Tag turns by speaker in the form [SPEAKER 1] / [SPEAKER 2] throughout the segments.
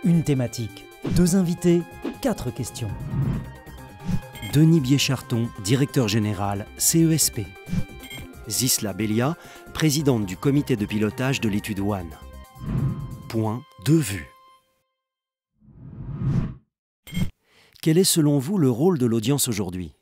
[SPEAKER 1] Une thématique, 2 invités, 4 questions.
[SPEAKER 2] Denis Biécharton, directeur général, CESP. Zisla Bélia, présidente du comité de pilotage de l'étude WAN. Point de vue. Quel est selon vous le rôle de l'audience aujourd'hui ?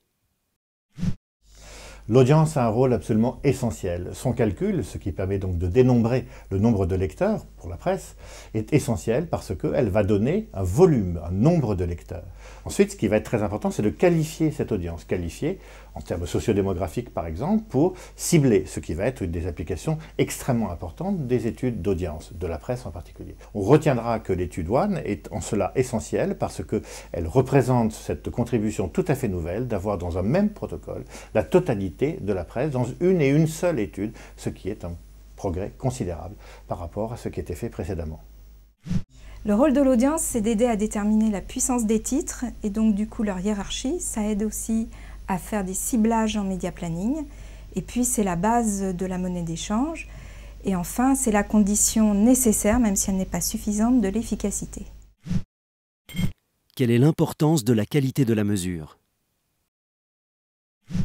[SPEAKER 3] L'audience a un rôle absolument essentiel. Son calcul, ce qui permet donc de dénombrer le nombre de lecteurs pour la presse, est essentiel parce qu'elle va donner un volume, un nombre de lecteurs. Ensuite, ce qui va être très important, c'est de qualifier cette audience. Qualifier en termes sociodémographiques, par exemple, pour cibler ce qui va être une des applications extrêmement importantes des études d'audience, de la presse en particulier. On retiendra que l'étude WAN est en cela essentielle parce qu'elle représente cette contribution tout à fait nouvelle d'avoir dans un même protocole la totalité de la presse dans une et une seule étude, ce qui est un progrès considérable par rapport à ce qui était fait précédemment.
[SPEAKER 4] Le rôle de l'audience, c'est d'aider à déterminer la puissance des titres et donc du coup leur hiérarchie. Ça aide aussi à faire des ciblages en média planning. Et puis c'est la base de la monnaie d'échange. Et enfin, c'est la condition nécessaire, même si elle n'est pas suffisante, de l'efficacité.
[SPEAKER 2] Quelle est l'importance de la qualité de la mesure ?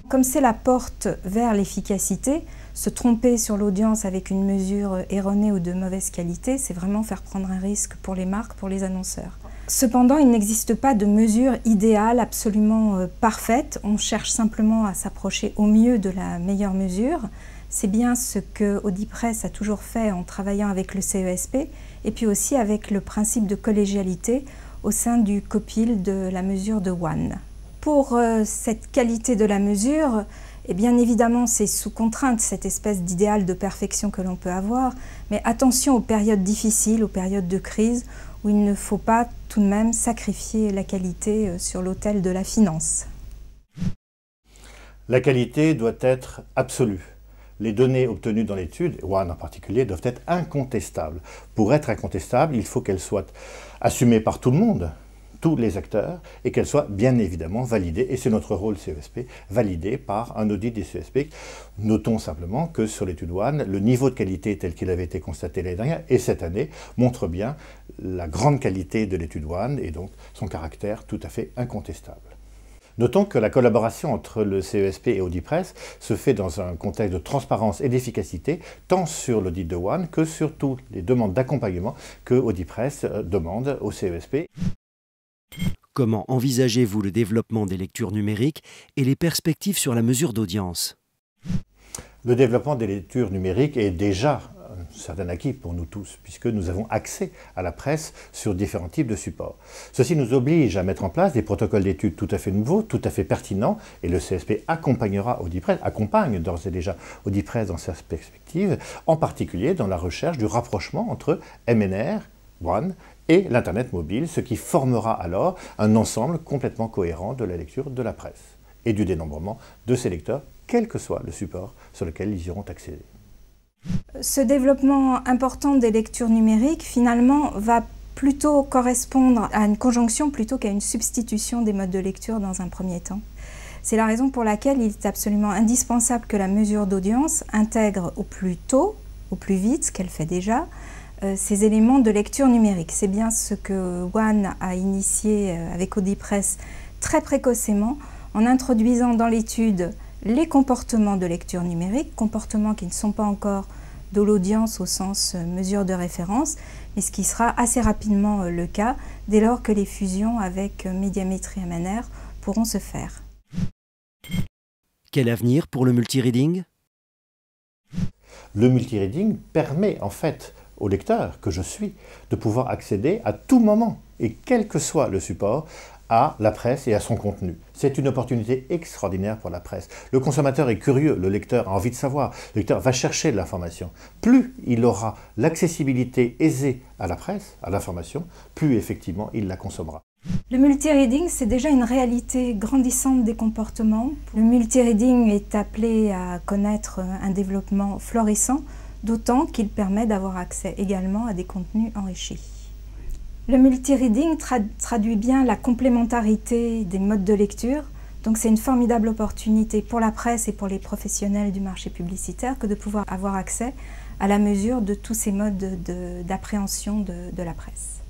[SPEAKER 4] Comme c'est la porte vers l'efficacité, se tromper sur l'audience avec une mesure erronée ou de mauvaise qualité, c'est vraiment faire prendre un risque pour les marques, pour les annonceurs. Cependant, il n'existe pas de mesure idéale, absolument parfaite. On cherche simplement à s'approcher au mieux de la meilleure mesure. C'est bien ce que Audipresse a toujours fait en travaillant avec le CESP et puis aussi avec le principe de collégialité au sein du COPIL de la mesure de WAN. Pour cette qualité de la mesure, et bien évidemment c'est sous contrainte cette espèce d'idéal de perfection que l'on peut avoir, mais attention aux périodes difficiles, aux périodes de crise, où il ne faut pas tout de même sacrifier la qualité sur l'autel de la finance.
[SPEAKER 3] La qualité doit être absolue. Les données obtenues dans l'étude, WAN en particulier, doivent être incontestables. Pour être incontestables, il faut qu'elles soient assumées par tout le monde, tous les acteurs, et qu'elles soient bien évidemment validées, et c'est notre rôle CESP, validées par un audit des CESP. Notons simplement que sur l'étude WAN, le niveau de qualité tel qu'il avait été constaté l'année dernière et cette année montre bien la grande qualité de l'étude WAN et donc son caractère tout à fait incontestable. Notons que la collaboration entre le CESP et Audipresse se fait dans un contexte de transparence et d'efficacité, tant sur l'audit de WAN que sur toutes les demandes d'accompagnement que Audipresse demande au CESP.
[SPEAKER 2] Comment envisagez-vous le développement des lectures numériques et les perspectives sur la mesure d'audience ?
[SPEAKER 3] Le développement des lectures numériques est déjà un certain acquis pour nous tous, puisque nous avons accès à la presse sur différents types de supports. Ceci nous oblige à mettre en place des protocoles d'études tout à fait nouveaux, tout à fait pertinents, et le CESP accompagnera Audipresse, accompagne d'ores et déjà Audipresse dans sa perspective, en particulier dans la recherche du rapprochement entre MNR, WAN, et l'Internet mobile, ce qui formera alors un ensemble complètement cohérent de la lecture de la presse et du dénombrement de ces lecteurs, quel que soit le support sur lequel ils iront accéder.
[SPEAKER 4] Ce développement important des lectures numériques, finalement, va plutôt correspondre à une conjonction plutôt qu'à une substitution des modes de lecture dans un premier temps. C'est la raison pour laquelle il est absolument indispensable que la mesure d'audience intègre au plus tôt, au plus vite, ce qu'elle fait déjà, ces éléments de lecture numérique. C'est bien ce que WAN a initié avec Audipresse très précocement en introduisant dans l'étude les comportements de lecture numérique, comportements qui ne sont pas encore de l'audience au sens mesure de référence, mais ce qui sera assez rapidement le cas dès lors que les fusions avec Médiamétrie et MNR pourront se faire.
[SPEAKER 2] Quel avenir pour le multireading ?
[SPEAKER 3] Le multireading permet en fait au lecteur que je suis de pouvoir accéder à tout moment et quel que soit le support à la presse et à son contenu. C'est une opportunité extraordinaire pour la presse. Le consommateur est curieux, le lecteur a envie de savoir, le lecteur va chercher de l'information. Plus il aura l'accessibilité aisée à la presse, à l'information, plus effectivement il la consommera.
[SPEAKER 4] Le multireading, c'est déjà une réalité grandissante des comportements. Le multireading est appelé à connaître un développement florissant, d'autant qu'il permet d'avoir accès également à des contenus enrichis. Le multireading traduit bien la complémentarité des modes de lecture, donc c'est une formidable opportunité pour la presse et pour les professionnels du marché publicitaire que de pouvoir avoir accès à la mesure de tous ces modes d'appréhension de la presse.